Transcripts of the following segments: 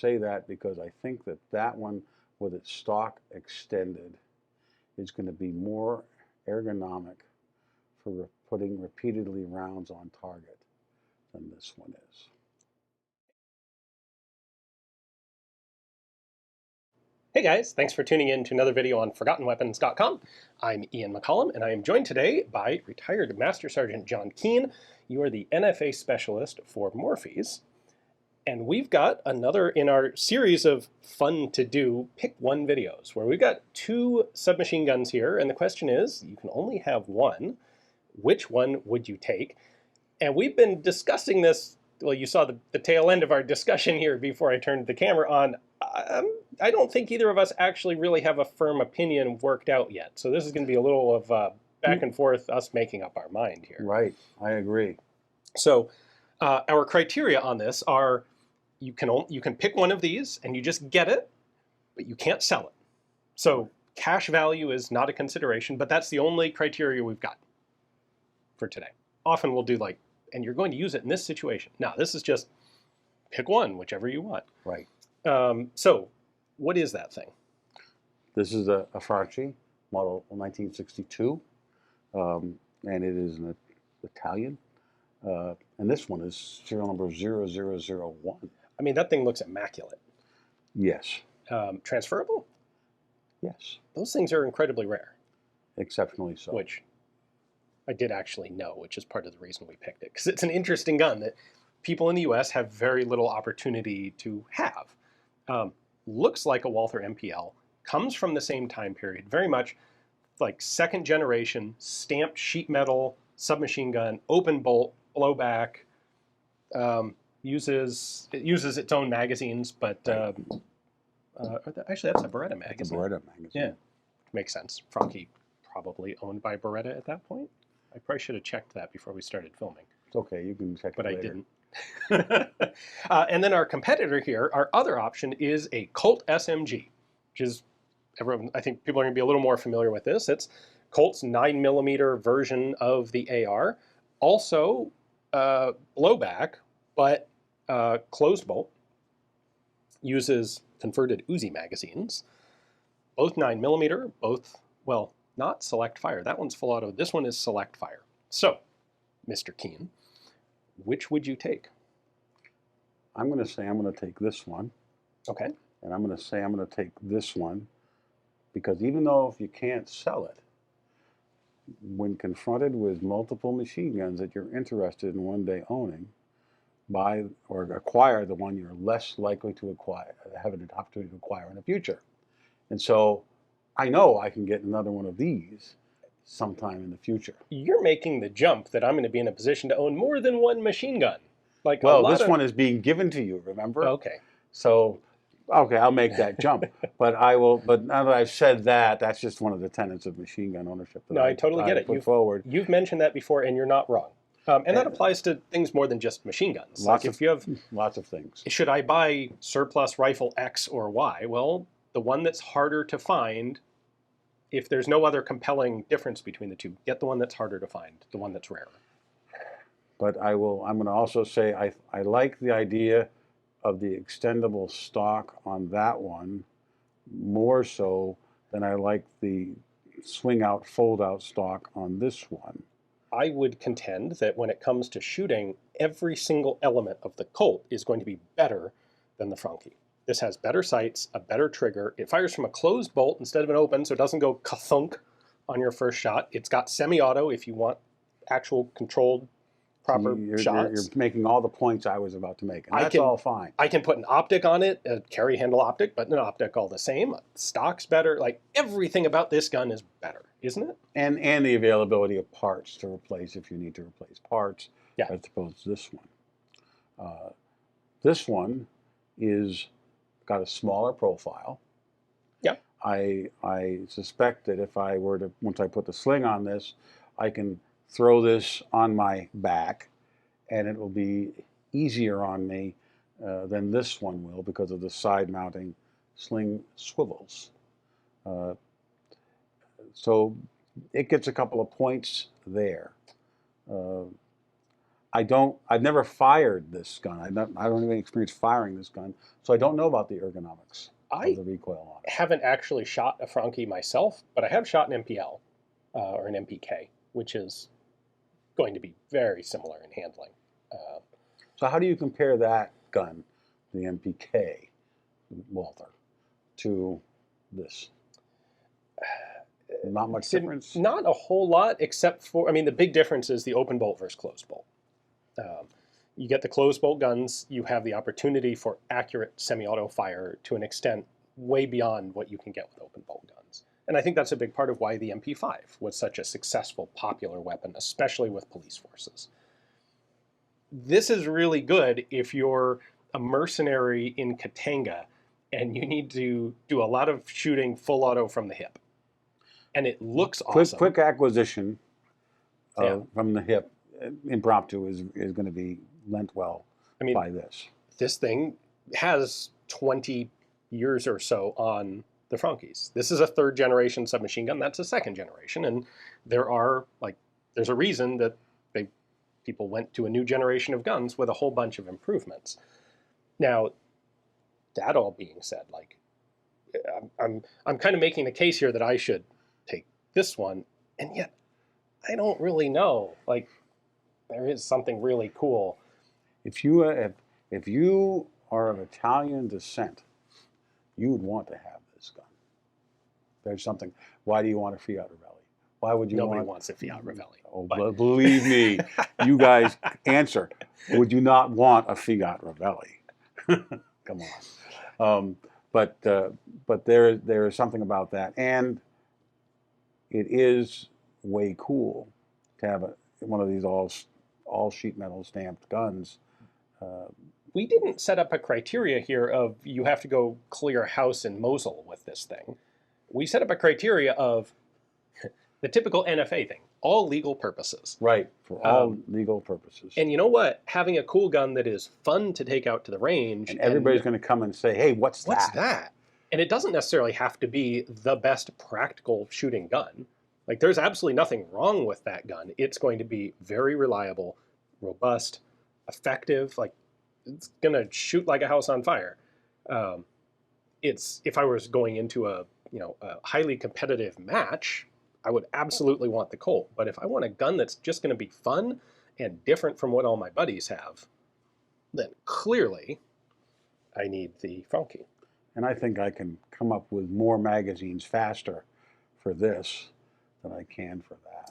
say that because I think that that one with its stock extended is going to be more ergonomic for putting repeatedly rounds on target than this one is. Hey guys, thanks for tuning in to another video on ForgottenWeapons.com. I'm Ian McCollum, and I am joined today by retired Master Sergeant John Keene. You are the NFA specialist for Morphees. And we've got another in our series of fun to do pick one videos, where we've got two submachine guns here, and the question is, you can only have one. Which one would you take? And we've been discussing this. Well, you saw the tail end of our discussion here before I turned the camera on. I don't think either of us actually really have a firm opinion worked out yet. So this is going to be a little of back and forth, us making up our mind here. Right, I agree. So our criteria on this are you can pick one of these and you just get it, but you can't sell it. So cash value is not a consideration, but that's the only criteria we've got for today. Often we'll do like, and you're going to use it in this situation. Now, this is just pick one, whichever you want. Right. So what is that thing? This is a Franchi model 1962, and it is an Italian. And this one is serial number 0001. I mean, that thing looks immaculate. Yes. Transferable? Yes. Those things are incredibly rare. Exceptionally so. Which I did actually know, which is part of the reason we picked it. Because it's an interesting gun that people in the US have very little opportunity to have. Looks like a Walther MPL, comes from the same time period, very much like second generation, stamped sheet metal, submachine gun, open bolt, blowback, uses its own magazines, but actually that's a Beretta magazine. It's a Beretta magazine. Yeah, makes sense. Franchi probably owned by Beretta at that point. I probably should have checked that before we started filming. It's okay, you can check it later. But I didn't. And then our competitor here, our other option is a Colt SMG, which is, I think people are going to be a little more familiar with this. It's Colt's 9mm version of the AR. Also blowback, but closed bolt. Uses converted Uzi magazines. Both 9mm, both, well, not select fire. That one's full auto. This one is select fire. So, Mr. Keene, which would you take? I'm going to say I'm going to take this one. Okay. And I'm going to say I'm going to take this one because even though if you can't sell it, when confronted with multiple machine guns that you're interested in one day owning, buy or acquire the one you're less likely to have an opportunity to acquire in the future. And so I know I can get another one of these sometime in the future. You're making the jump that I'm going to be in a position to own more than one machine gun. Like, well, this one is being given to you, remember? Okay. So, okay, I'll make that jump. But now that I've said that, that's just one of the tenets of machine gun ownership that I totally get it. Put forward. You've mentioned that before, and you're not wrong. And that applies to things more than just machine guns. Lots of things. Should I buy surplus rifle X or Y? Well, the one that's harder to find, if there's no other compelling difference between the two, get the one that's harder to find, the one that's rarer. But I'm going to also say I like the idea of the extendable stock on that one more so than I like the swing out, fold out stock on this one. I would contend that when it comes to shooting, every single element of the Colt is going to be better than the Franchi. This has better sights, a better trigger. It fires from a closed bolt instead of an open, so it doesn't go ka-thunk on your first shot. It's got semi-auto if you want actual controlled proper shots. You're making all the points I was about to make, and that's all fine. I can put an optic on it, a carry handle optic, but an optic all the same. Stock's better. Like, everything about this gun is better, isn't it? And the availability of parts to replace if you need to replace parts, as opposed to this one. This one is got a smaller profile. Yeah. I suspect that if I were to, once I put the sling on this, I can throw this on my back and it will be easier on me than this one will because of the side mounting sling swivels. So it gets a couple of points there. I've never fired this gun. I don't have any experience firing this gun, so I don't know about the ergonomics of the recoil on it. Haven't actually shot a Franchi myself, but I have shot an MPL or an MPK, which is going to be very similar in handling. So how do you compare that gun, the MPK, Walther, to this? Not much difference? Not a whole lot, except for, I mean, the big difference is the open bolt versus closed bolt. You get the closed bolt guns, you have the opportunity for accurate semi-auto fire to an extent way beyond what you can get with open bolt guns. And I think that's a big part of why the MP5 was such a successful, popular weapon, especially with police forces. This is really good if you're a mercenary in Katanga and you need to do a lot of shooting full auto from the hip. And it looks awesome. Quick acquisition from the hip, impromptu, is going to be lent well by this. This thing has 20 years or so on the Franchis. This is a third generation submachine gun. That's a second generation. And there's a reason that people went to a new generation of guns with a whole bunch of improvements. Now, that all being said, I'm kind of making the case here that I should take this one, and yet I don't really know. There is something really cool. If you are of Italian descent, you would want to have this gun. There's something. Why do you want a Fiat Ravelli? Why would you? Nobody wants a Fiat Ravelli. Oh, believe me, you guys answer. Would you not want a Fiat Ravelli? Come on. But there is something about that, and it is way cool to have one of these all sheet metal stamped guns. We didn't set up a criteria here of you have to go clear a house in Mosul with this thing. We set up a criteria of the typical NFA thing, all legal purposes. Right, for all legal purposes. And you know what? Having a cool gun that is fun to take out to the range. And everybody's going to come and say, hey, what's that? What's that? And it doesn't necessarily have to be the best practical shooting gun. There's absolutely nothing wrong with that gun. It's going to be very reliable, robust, effective. It's going to shoot like a house on fire. If I was going into a highly competitive match, I would absolutely want the Colt. But if I want a gun that's just going to be fun and different from what all my buddies have, then clearly I need the Franchi. And I think I can come up with more magazines faster for this than I can for that.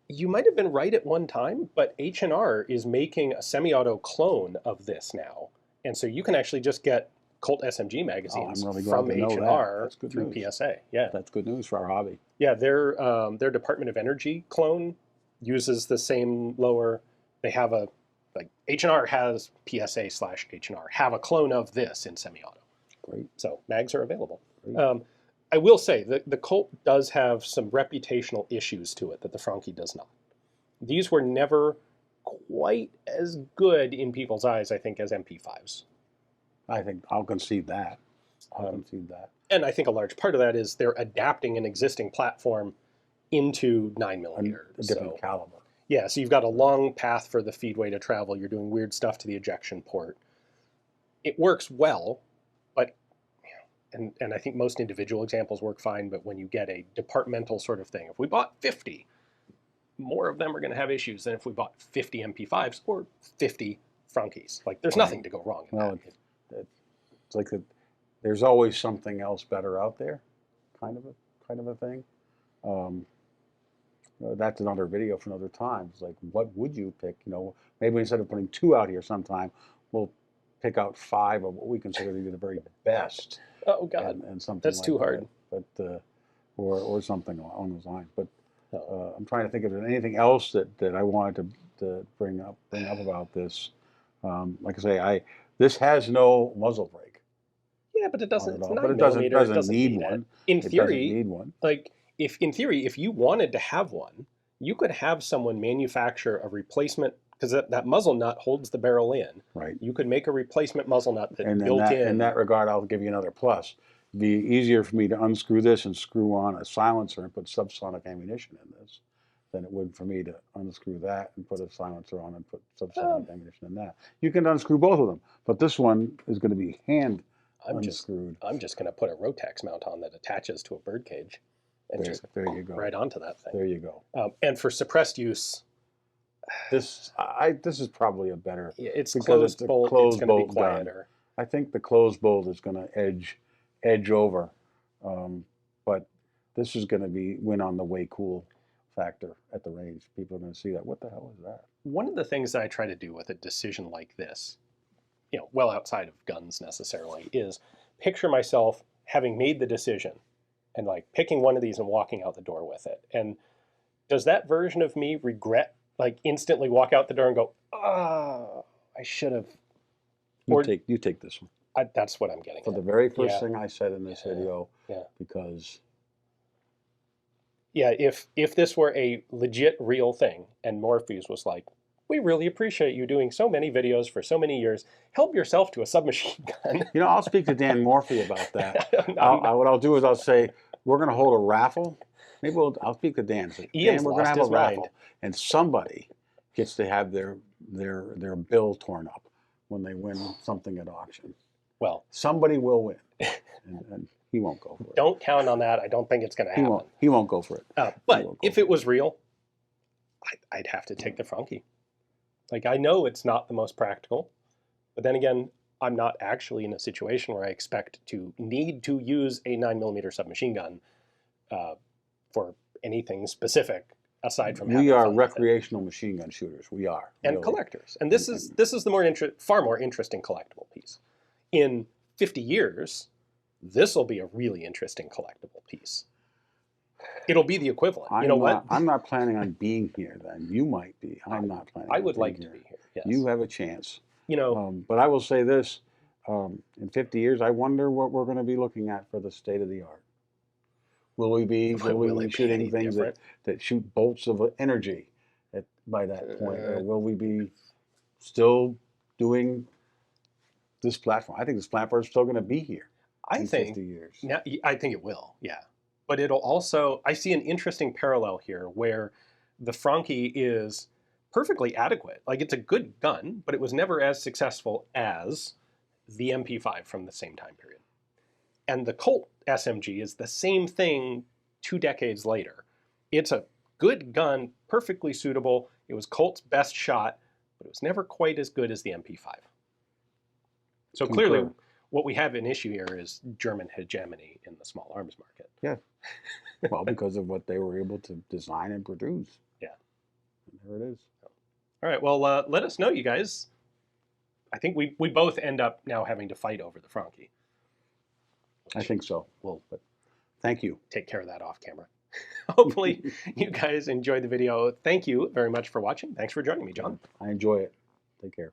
You might have been right at one time, but H&R is making a semi-auto clone of this now. And so you can actually just get Colt SMG magazines from H&R through PSA. Yeah, that's good news for our hobby. Yeah, their Department of Energy clone uses the same lower. They have H&R has PSA/H&R have a clone of this in semi-auto. Great. So mags are available. I will say that the Colt does have some reputational issues to it that the Franchi does not. These were never quite as good in people's eyes, I think, as MP5s. I think I'll concede that. And I think a large part of that is they're adapting an existing platform into 9mm. A different caliber. Yeah, so you've got a long path for the feedway to travel. You're doing weird stuff to the ejection port. It works well, but, and I think most individual examples work fine, but when you get a departmental sort of thing, if we bought 50, more of them are going to have issues than if we bought 50 MP5s or 50 Franchis. There's nothing to go wrong in that. It's there's always something else better out there, kind of a thing. That's another video for another time. It's what would you pick? Maybe instead of putting 2 out here sometime, we'll pick out 5 of what we consider to be the very best. Oh God, and something that's too hard. But or something along those lines. But I'm trying to think if there's anything else that I wanted to bring up about this. Like I say, this has no muzzle brake. Yeah, but it doesn't. It's 9mm. But it doesn't need one. In theory, it doesn't need one. If you wanted to have one, you could have someone manufacture a replacement, because that muzzle nut holds the barrel in. Right. You could make a replacement muzzle nut that built in. In that regard, I'll give you another plus. It'd be easier for me to unscrew this and screw on a silencer and put subsonic ammunition in this than it would for me to unscrew that and put a silencer on and put subsonic ammunition in that. You can unscrew both of them, but this one is going to be hand unscrewed. I'm just going to put a Rotex mount on that attaches to a bird cage, and there you go. Right onto that thing. There you go. And for suppressed use, this is probably a better. It's because closed it's a bolt. closed It's going to bolt be quieter. gun. I think the closed bolt is going to edge over, but this is going to win on the way cool factor at the range. People are going to see that. What the hell is that? One of the things that I try to do with a decision like this, well outside of guns necessarily, is picture myself having made the decision and like picking one of these and walking out the door with it. And does that version of me regret, like instantly walk out the door and go, oh, I should have. You take this one. That's what I'm getting For at. the very first thing I said in this video, because... Yeah, if this were a legit real thing and Morpheus was like, we really appreciate you doing so many videos for so many years, help yourself to a submachine gun. I'll speak to Dan Morphy about that. What I'll do is I'll say, we're going to hold a raffle. Maybe I'll speak to Dan. Say, Ian's Dan, we're going to have a raffle. Mind. And somebody gets to have their bill torn up when they win something at auction. Well, somebody will win. And he won't go for it. Don't count on that. I don't think it's going to happen. He won't go for it. But if it was real, I'd have to take the Franchi. Like, I know it's not the most practical, but then again, I'm not actually in a situation where I expect to need to use a 9mm submachine gun for anything specific aside from having we are fun with recreational machine gun shooters. We are. And really. Collectors. And this is the far more interesting collectible piece. In 50 years, this will be a really interesting collectible piece. It'll be the equivalent. What? I'm not planning on being here then. You might be. I'm not planning I on would like being to here. be here, yes. You have a chance. But I will say this. In 50 years, I wonder what we're going to be looking at for the state of the art. Will we be shooting things that shoot bolts of energy by that point? Or will we be still doing this platform? I think this platform is still going to be here in 50 years. I think it will, yeah. But it'll also, I see an interesting parallel here where the Franchi is perfectly adequate. Like, it's a good gun, but it was never as successful as the MP5 from the same time period. And the Colt SMG is the same thing 2 decades later. It's a good gun, perfectly suitable. It was Colt's best shot, but it was never quite as good as the MP5. So clearly, what we have an issue here is German hegemony in the small arms market. Yeah. Well, because of what they were able to design and produce. Yeah. And there it is. All right. Well, let us know, you guys. I think we both end up now having to fight over the Franchi. I think so. Well, but thank you. Take care of that off camera. Hopefully you guys enjoyed the video. Thank you very much for watching. Thanks for joining me, John. I enjoy it. Take care.